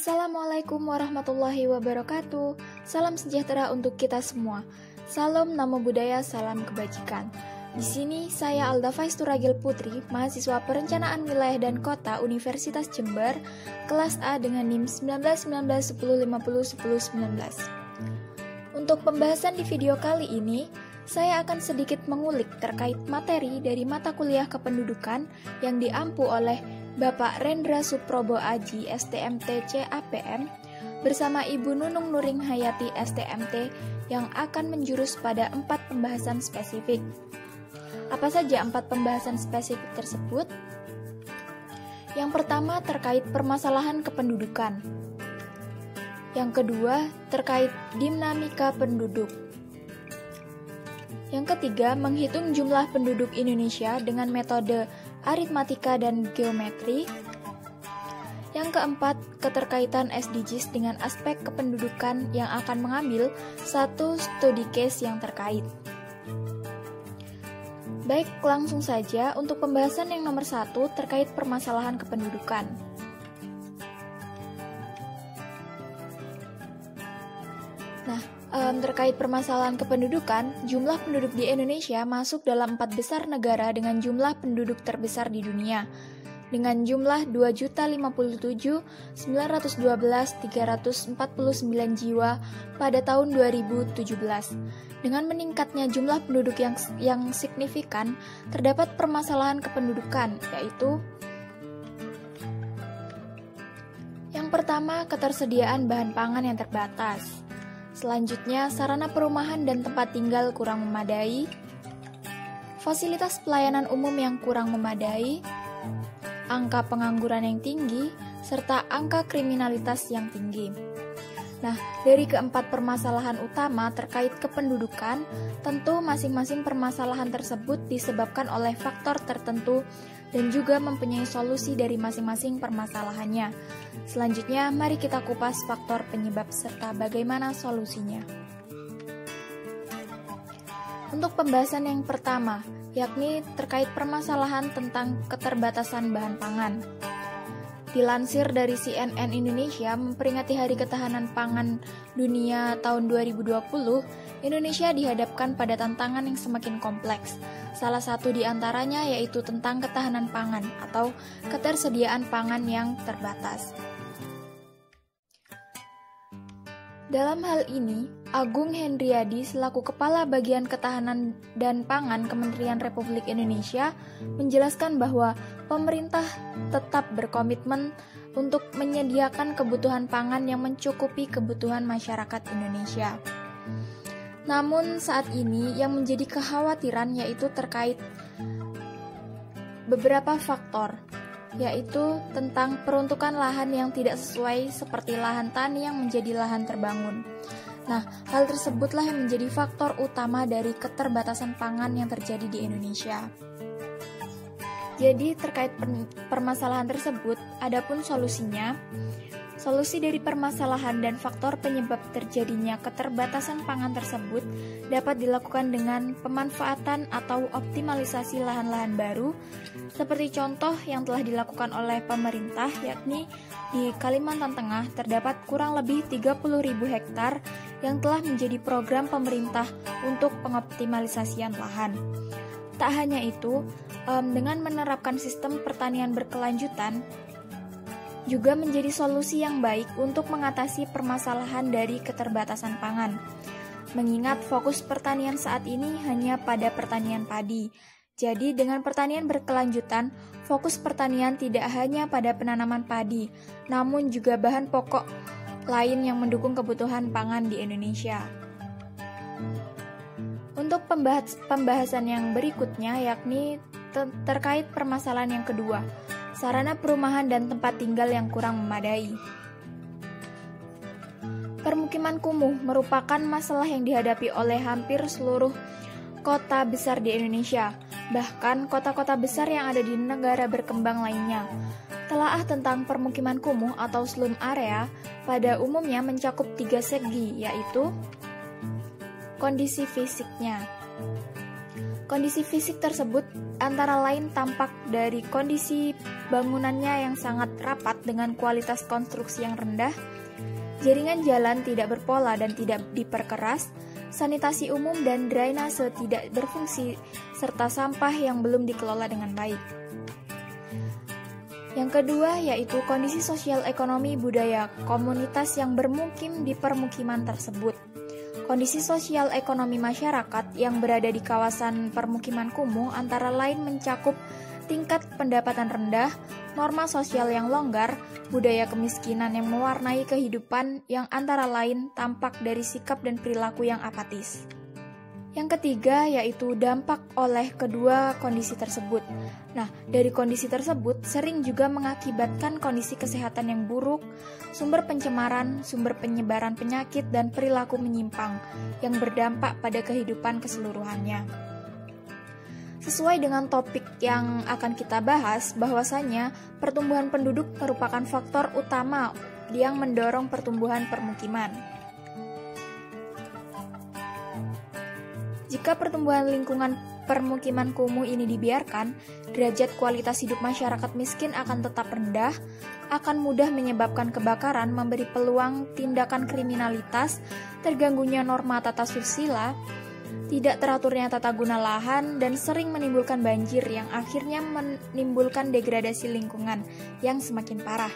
Assalamualaikum warahmatullahi wabarakatuh. Salam sejahtera untuk kita semua. Salam Namo Buddhaya, salam kebajikan. Di sini saya Alda Faisturagil Putri, mahasiswa Perencanaan Wilayah dan Kota Universitas Jember, kelas A dengan NIM 191910501019. Untuk pembahasan di video kali ini, saya akan sedikit mengulik terkait materi dari mata kuliah kependudukan yang diampu oleh Bapak Rendra Suprobo Aji, STMT CAPM, bersama Ibu Nunung Nuring Hayati, STMT, yang akan menjurus pada 4 pembahasan spesifik. Apa saja 4 pembahasan spesifik tersebut? Yang pertama terkait permasalahan kependudukan. Yang kedua terkait dinamika penduduk. Yang ketiga, menghitung jumlah penduduk Indonesia dengan metode aritmatika dan geometri. Yang keempat, keterkaitan SDGs dengan aspek kependudukan yang akan mengambil satu studi case yang terkait. Baik, langsung saja untuk pembahasan yang nomor 1 terkait permasalahan kependudukan. Terkait permasalahan kependudukan, jumlah penduduk di Indonesia masuk dalam 4 besar negara dengan jumlah penduduk terbesar di dunia, dengan jumlah 2.057.912.349 jiwa pada tahun 2017. Dengan meningkatnya jumlah penduduk yang signifikan, terdapat permasalahan kependudukan, yaitu yang pertama, ketersediaan bahan pangan yang terbatas. Selanjutnya, sarana perumahan dan tempat tinggal kurang memadai, fasilitas pelayanan umum yang kurang memadai, angka pengangguran yang tinggi, serta angka kriminalitas yang tinggi. Nah, dari keempat permasalahan utama terkait kependudukan, tentu masing-masing permasalahan tersebut disebabkan oleh faktor tertentu dan juga mempunyai solusi dari masing-masing permasalahannya. Selanjutnya, mari kita kupas faktor penyebab serta bagaimana solusinya. Untuk pembahasan yang pertama, yakni terkait permasalahan tentang keterbatasan bahan pangan. Dilansir dari CNN Indonesia memperingati Hari Ketahanan Pangan Dunia tahun 2020, Indonesia dihadapkan pada tantangan yang semakin kompleks. Salah satu di antaranya yaitu tentang ketahanan pangan atau ketersediaan pangan yang terbatas. Dalam hal ini, Agung Hendriadi selaku Kepala Bagian Ketahanan dan Pangan Kementerian Republik Indonesia menjelaskan bahwa pemerintah tetap berkomitmen untuk menyediakan kebutuhan pangan yang mencukupi kebutuhan masyarakat Indonesia. Namun saat ini yang menjadi kekhawatiran yaitu terkait beberapa faktor, yaitu tentang peruntukan lahan yang tidak sesuai seperti lahan tani yang menjadi lahan terbangun. Nah, hal tersebutlah yang menjadi faktor utama dari keterbatasan pangan yang terjadi di Indonesia. Jadi terkait permasalahan tersebut, adapun solusinya, solusi dari permasalahan dan faktor penyebab terjadinya keterbatasan pangan tersebut dapat dilakukan dengan pemanfaatan atau optimalisasi lahan-lahan baru, seperti contoh yang telah dilakukan oleh pemerintah, yakni di Kalimantan Tengah terdapat kurang lebih 30.000 hektar yang telah menjadi program pemerintah untuk pengoptimalisasian lahan. Tak hanya itu, dengan menerapkan sistem pertanian berkelanjutan, juga menjadi solusi yang baik untuk mengatasi permasalahan dari keterbatasan pangan. Mengingat fokus pertanian saat ini hanya pada pertanian padi. Jadi dengan pertanian berkelanjutan, fokus pertanian tidak hanya pada penanaman padi, namun juga bahan pokok lain yang mendukung kebutuhan pangan di Indonesia. Untuk pembahasan yang berikutnya yakni terkait permasalahan yang kedua, sarana perumahan dan tempat tinggal yang kurang memadai. Permukiman kumuh merupakan masalah yang dihadapi oleh hampir seluruh kota besar di Indonesia, bahkan kota-kota besar yang ada di negara berkembang lainnya. Telaah tentang permukiman kumuh atau slum area pada umumnya mencakup 3 segi, yaitu kondisi fisiknya. Kondisi fisik tersebut antara lain tampak dari kondisi bangunannya yang sangat rapat dengan kualitas konstruksi yang rendah, jaringan jalan tidak berpola dan tidak diperkeras, sanitasi umum dan drainase tidak berfungsi, serta sampah yang belum dikelola dengan baik. Yang kedua yaitu kondisi sosial ekonomi budaya komunitas yang bermukim di permukiman tersebut. Kondisi sosial ekonomi masyarakat yang berada di kawasan permukiman kumuh antara lain mencakup tingkat pendapatan rendah, norma sosial yang longgar, budaya kemiskinan yang mewarnai kehidupan yang antara lain tampak dari sikap dan perilaku yang apatis. Yang ketiga yaitu dampak oleh kedua kondisi tersebut. Nah, dari kondisi tersebut sering juga mengakibatkan kondisi kesehatan yang buruk, sumber pencemaran, sumber penyebaran penyakit, dan perilaku menyimpang yang berdampak pada kehidupan keseluruhannya. Sesuai dengan topik yang akan kita bahas, bahwasanya pertumbuhan penduduk merupakan faktor utama yang mendorong pertumbuhan permukiman. Jika pertumbuhan lingkungan permukiman kumuh ini dibiarkan, derajat kualitas hidup masyarakat miskin akan tetap rendah, akan mudah menyebabkan kebakaran, memberi peluang tindakan kriminalitas, terganggunya norma tata susila, tidak teraturnya tata guna lahan, dan sering menimbulkan banjir yang akhirnya menimbulkan degradasi lingkungan yang semakin parah.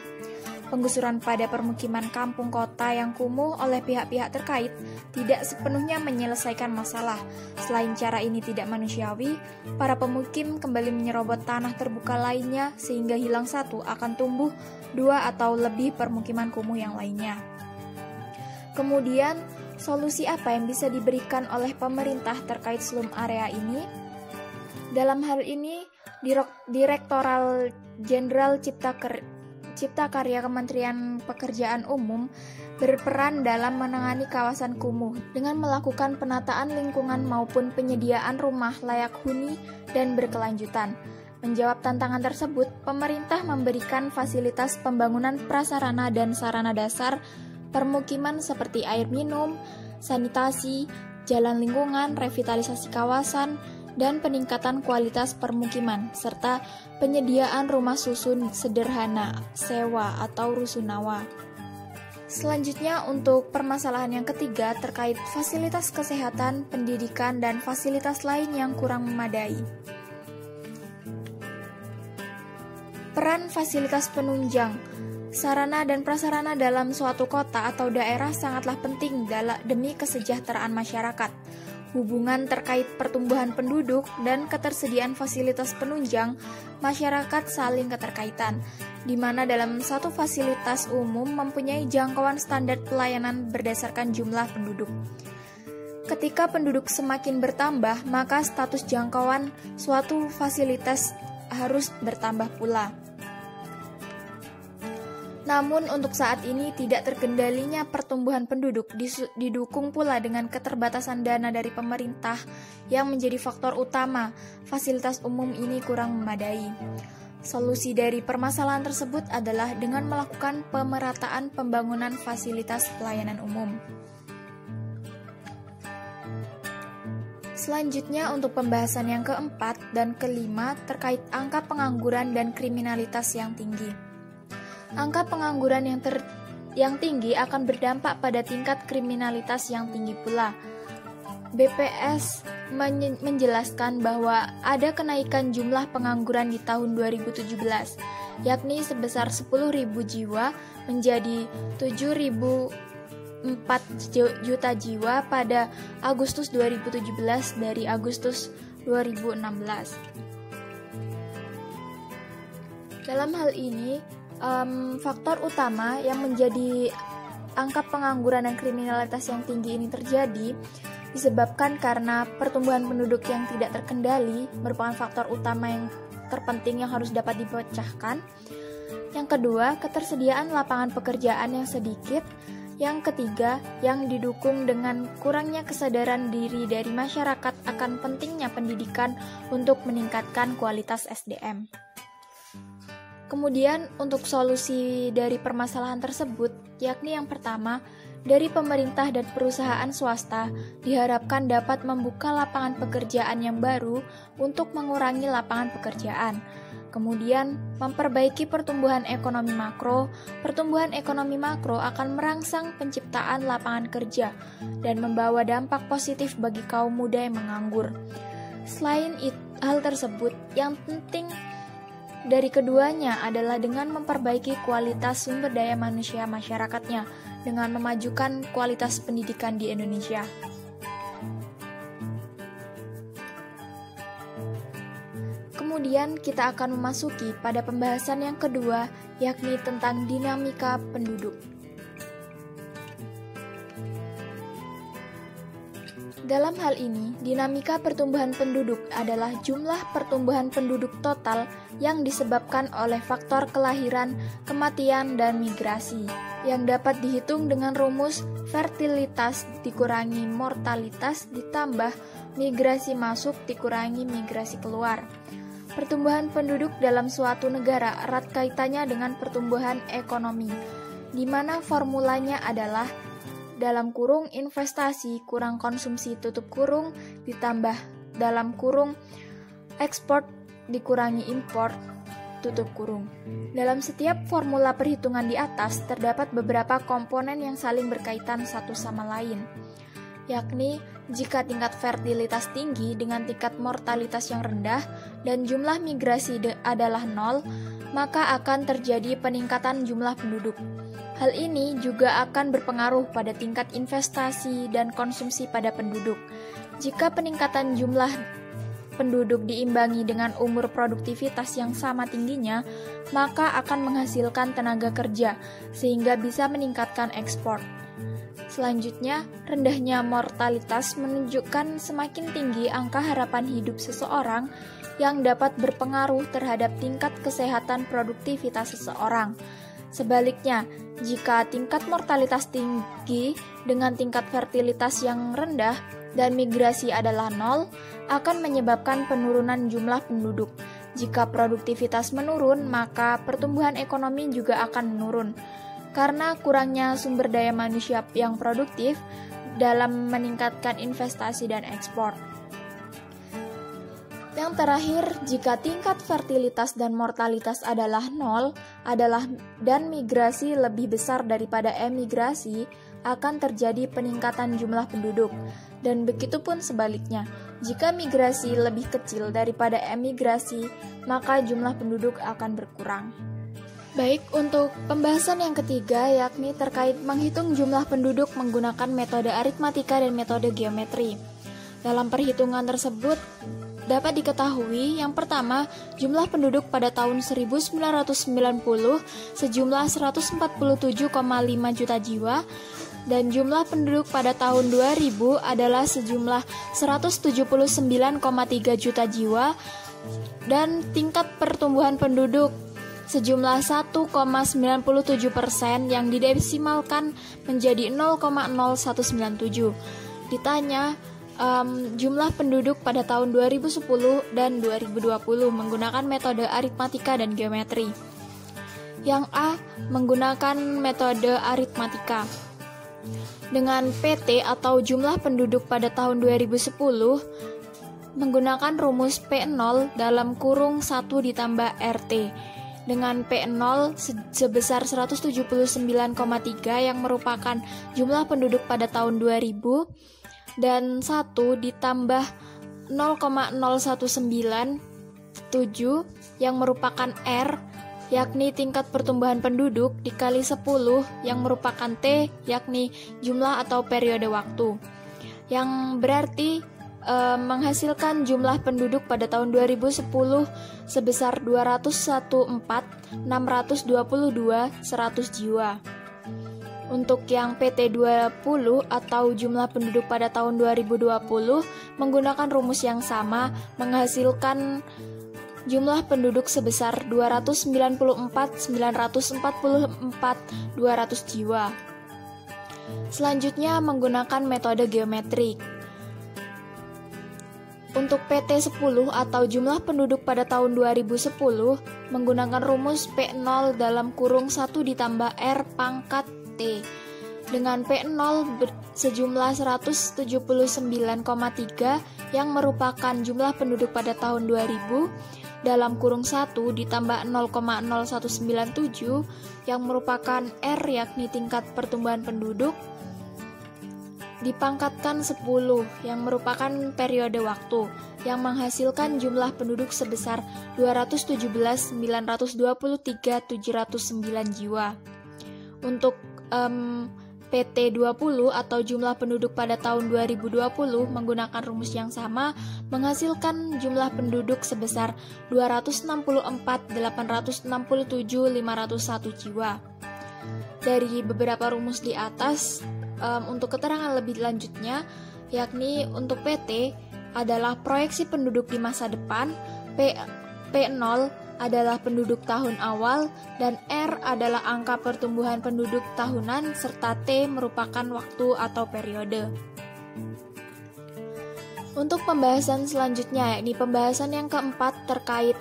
Penggusuran pada permukiman kampung kota yang kumuh oleh pihak-pihak terkait tidak sepenuhnya menyelesaikan masalah. Selain cara ini tidak manusiawi, para pemukim kembali menyerobot tanah terbuka lainnya sehingga hilang satu akan tumbuh dua atau lebih permukiman kumuh yang lainnya. Kemudian, solusi apa yang bisa diberikan oleh pemerintah terkait slum area ini? Dalam hal ini, Direktorat Jenderal Cipta Karya Kementerian Pekerjaan Umum berperan dalam menangani kawasan kumuh dengan melakukan penataan lingkungan maupun penyediaan rumah layak huni dan berkelanjutan. Menjawab tantangan tersebut, pemerintah memberikan fasilitas pembangunan prasarana dan sarana dasar permukiman seperti air minum, sanitasi, jalan lingkungan, revitalisasi kawasan, dan peningkatan kualitas permukiman, serta penyediaan rumah susun sederhana, sewa atau rusunawa. Selanjutnya untuk permasalahan yang ketiga terkait fasilitas kesehatan, pendidikan, dan fasilitas lain yang kurang memadai. Peran fasilitas penunjang, sarana dan prasarana dalam suatu kota atau daerah sangatlah penting demi kesejahteraan masyarakat. Hubungan terkait pertumbuhan penduduk dan ketersediaan fasilitas penunjang masyarakat saling keterkaitan, di mana dalam satu fasilitas umum mempunyai jangkauan standar pelayanan berdasarkan jumlah penduduk. Ketika penduduk semakin bertambah, maka status jangkauan suatu fasilitas harus bertambah pula. Namun untuk saat ini tidak terkendalinya pertumbuhan penduduk didukung pula dengan keterbatasan dana dari pemerintah yang menjadi faktor utama fasilitas umum ini kurang memadai. Solusi dari permasalahan tersebut adalah dengan melakukan pemerataan pembangunan fasilitas pelayanan umum. Selanjutnya untuk pembahasan yang keempat dan kelima terkait angka pengangguran dan kriminalitas yang tinggi. Angka pengangguran yang tinggi akan berdampak pada tingkat kriminalitas yang tinggi pula. BPS menjelaskan bahwa ada kenaikan jumlah pengangguran di tahun 2017, yakni sebesar 10.000 jiwa menjadi 7.004 juta jiwa pada Agustus 2017 dari Agustus 2016. Dalam hal ini, faktor utama yang menjadi angka pengangguran dan kriminalitas yang tinggi ini terjadi disebabkan karena pertumbuhan penduduk yang tidak terkendali merupakan faktor utama yang terpenting yang harus dapat dipecahkan. Yang kedua, ketersediaan lapangan pekerjaan yang sedikit. Yang ketiga, yang didukung dengan kurangnya kesadaran diri dari masyarakat akan pentingnya pendidikan untuk meningkatkan kualitas SDM. Kemudian untuk solusi dari permasalahan tersebut, yakni yang pertama, dari pemerintah dan perusahaan swasta diharapkan dapat membuka lapangan pekerjaan yang baru untuk mengurangi lapangan pekerjaan. Kemudian, memperbaiki pertumbuhan ekonomi makro. Pertumbuhan ekonomi makro akan merangsang penciptaan lapangan kerja dan membawa dampak positif bagi kaum muda yang menganggur. Selain hal tersebut, yang penting dari keduanya adalah dengan memperbaiki kualitas sumber daya manusia masyarakatnya dengan memajukan kualitas pendidikan di Indonesia. Kemudian kita akan memasuki pada pembahasan yang kedua, yakni tentang dinamika penduduk. Dalam hal ini, dinamika pertumbuhan penduduk adalah jumlah pertumbuhan penduduk total yang disebabkan oleh faktor kelahiran, kematian, dan migrasi, yang dapat dihitung dengan rumus fertilitas dikurangi mortalitas ditambah migrasi masuk dikurangi migrasi keluar. Pertumbuhan penduduk dalam suatu negara erat kaitannya dengan pertumbuhan ekonomi, di mana formulanya adalah dalam kurung investasi kurang konsumsi tutup kurung ditambah dalam kurung ekspor dikurangi impor tutup kurung. Dalam setiap formula perhitungan di atas terdapat beberapa komponen yang saling berkaitan satu sama lain, yakni jika tingkat fertilitas tinggi dengan tingkat mortalitas yang rendah dan jumlah migrasi adalah 0, maka akan terjadi peningkatan jumlah penduduk. Hal ini juga akan berpengaruh pada tingkat investasi dan konsumsi pada penduduk. Jika peningkatan jumlah penduduk diimbangi dengan umur produktivitas yang sama tingginya, maka akan menghasilkan tenaga kerja sehingga bisa meningkatkan ekspor. Selanjutnya, rendahnya mortalitas menunjukkan semakin tinggi angka harapan hidup seseorang yang dapat berpengaruh terhadap tingkat kesehatan produktivitas seseorang. Sebaliknya, jika tingkat mortalitas tinggi dengan tingkat fertilitas yang rendah dan migrasi adalah 0, akan menyebabkan penurunan jumlah penduduk. Jika produktivitas menurun, maka pertumbuhan ekonomi juga akan menurun. Karena kurangnya sumber daya manusia yang produktif dalam meningkatkan investasi dan ekspor. Yang terakhir, jika tingkat fertilitas dan mortalitas adalah 0 dan migrasi lebih besar daripada emigrasi, akan terjadi peningkatan jumlah penduduk. Dan begitu pun sebaliknya, jika migrasi lebih kecil daripada emigrasi, maka jumlah penduduk akan berkurang. Baik, untuk pembahasan yang ketiga yakni terkait menghitung jumlah penduduk menggunakan metode aritmatika dan metode geometri. Dalam perhitungan tersebut dapat diketahui yang pertama, jumlah penduduk pada tahun 1990 sejumlah 147,5 juta jiwa dan jumlah penduduk pada tahun 2000 adalah sejumlah 179,3 juta jiwa dan tingkat pertumbuhan penduduk sejumlah 1,97% yang didesimalkan menjadi 0,0197. Ditanya jumlah penduduk pada tahun 2010 dan 2020 menggunakan metode aritmatika dan geometri. Yang A menggunakan metode aritmatika. Dengan PT atau jumlah penduduk pada tahun 2010 menggunakan rumus P0 dalam kurung 1 ditambah RT. Dengan P0 sebesar 179,3 yang merupakan jumlah penduduk pada tahun 2000 dan 1 ditambah 0,0197 yang merupakan R yakni tingkat pertumbuhan penduduk dikali 10 yang merupakan T yakni jumlah atau periode waktu yang berarti menghasilkan jumlah penduduk pada tahun 2010 sebesar 201.622.100 jiwa. Untuk yang PT20 atau jumlah penduduk pada tahun 2020 menggunakan rumus yang sama menghasilkan jumlah penduduk sebesar 294.944.200 jiwa. Selanjutnya menggunakan metode geometrik. Untuk PT10 atau jumlah penduduk pada tahun 2010 menggunakan rumus P0 dalam kurung 1 ditambah R pangkat T dengan P0 sejumlah 179,3 yang merupakan jumlah penduduk pada tahun 2000 dalam kurung 1 ditambah 0,0197 yang merupakan R yakni tingkat pertumbuhan penduduk dipangkatkan 10 yang merupakan periode waktu yang menghasilkan jumlah penduduk sebesar 217.923.709 jiwa. Untuk PT20 atau jumlah penduduk pada tahun 2020 menggunakan rumus yang sama menghasilkan jumlah penduduk sebesar 264.867.501 jiwa. Dari beberapa rumus di atas, untuk keterangan lebih lanjutnya, yakni untuk PT adalah proyeksi penduduk di masa depan, P0 adalah penduduk tahun awal, dan R adalah angka pertumbuhan penduduk tahunan, serta T merupakan waktu atau periode. Untuk pembahasan selanjutnya, yakni pembahasan yang keempat terkait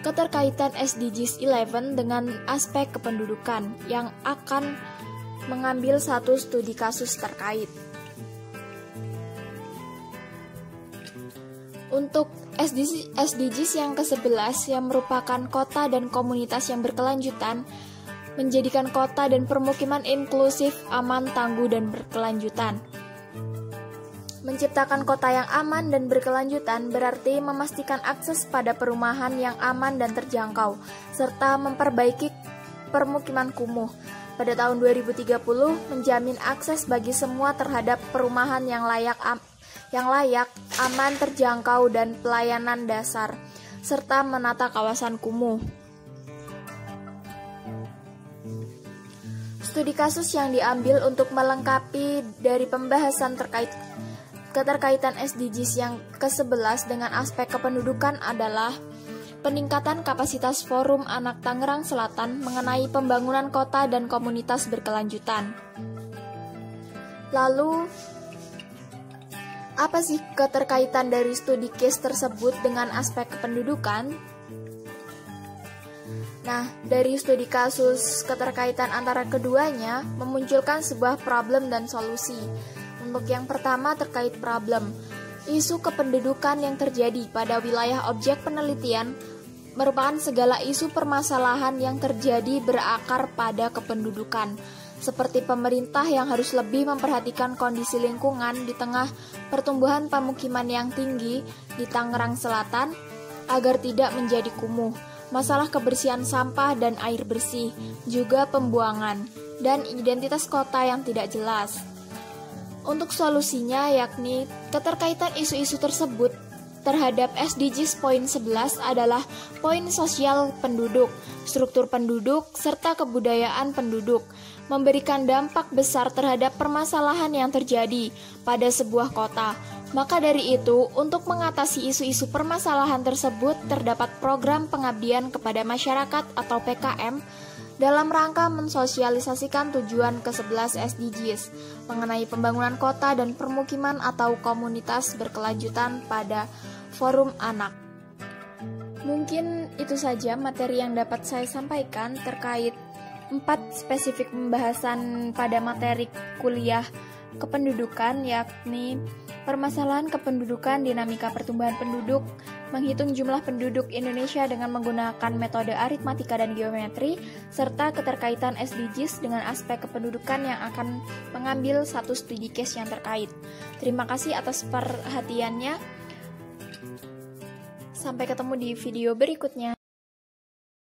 keterkaitan SDGs 11 dengan aspek kependudukan yang akan mengambil satu studi kasus terkait. Untuk SDGs yang ke-11 yang merupakan kota dan komunitas yang berkelanjutan, menjadikan kota dan permukiman inklusif, aman, tangguh, dan berkelanjutan. Menciptakan kota yang aman dan berkelanjutan berarti memastikan akses pada perumahan yang aman dan terjangkau, serta memperbaiki permukiman kumuh. Pada tahun 2030, menjamin akses bagi semua terhadap perumahan yang layak, aman, terjangkau, dan pelayanan dasar, serta menata kawasan kumuh. Studi kasus yang diambil untuk melengkapi dari pembahasan terkait keterkaitan SDGs yang ke-11 dengan aspek kependudukan adalah peningkatan kapasitas Forum Anak Tangerang Selatan mengenai pembangunan kota dan komunitas berkelanjutan. Lalu, apa sih keterkaitan dari studi case tersebut dengan aspek kependudukan? Nah, dari studi kasus keterkaitan antara keduanya memunculkan sebuah problem dan solusi. Untuk yang pertama terkait problem, isu kependudukan yang terjadi pada wilayah objek penelitian merupakan segala isu permasalahan yang terjadi berakar pada kependudukan, seperti pemerintah yang harus lebih memperhatikan kondisi lingkungan di tengah pertumbuhan pemukiman yang tinggi di Tangerang Selatan agar tidak menjadi kumuh, masalah kebersihan sampah dan air bersih, juga pembuangan, dan identitas kota yang tidak jelas. Untuk solusinya yakni keterkaitan isu-isu tersebut terhadap SDGs poin 11 adalah poin sosial penduduk, struktur penduduk, serta kebudayaan penduduk, memberikan dampak besar terhadap permasalahan yang terjadi pada sebuah kota. Maka dari itu, untuk mengatasi isu-isu permasalahan tersebut, terdapat program pengabdian kepada masyarakat atau PKM dalam rangka mensosialisasikan tujuan ke-11 SDGs mengenai pembangunan kota dan permukiman atau komunitas berkelanjutan pada Forum Anak. Mungkin itu saja materi yang dapat saya sampaikan terkait 4 spesifik pembahasan pada materi kuliah kependudukan, yakni permasalahan kependudukan, dinamika pertumbuhan penduduk, menghitung jumlah penduduk Indonesia dengan menggunakan metode aritmatika dan geometri, serta keterkaitan SDGs dengan aspek kependudukan yang akan mengambil satu studi case yang terkait. Terima kasih atas perhatiannya. Sampai ketemu di video berikutnya.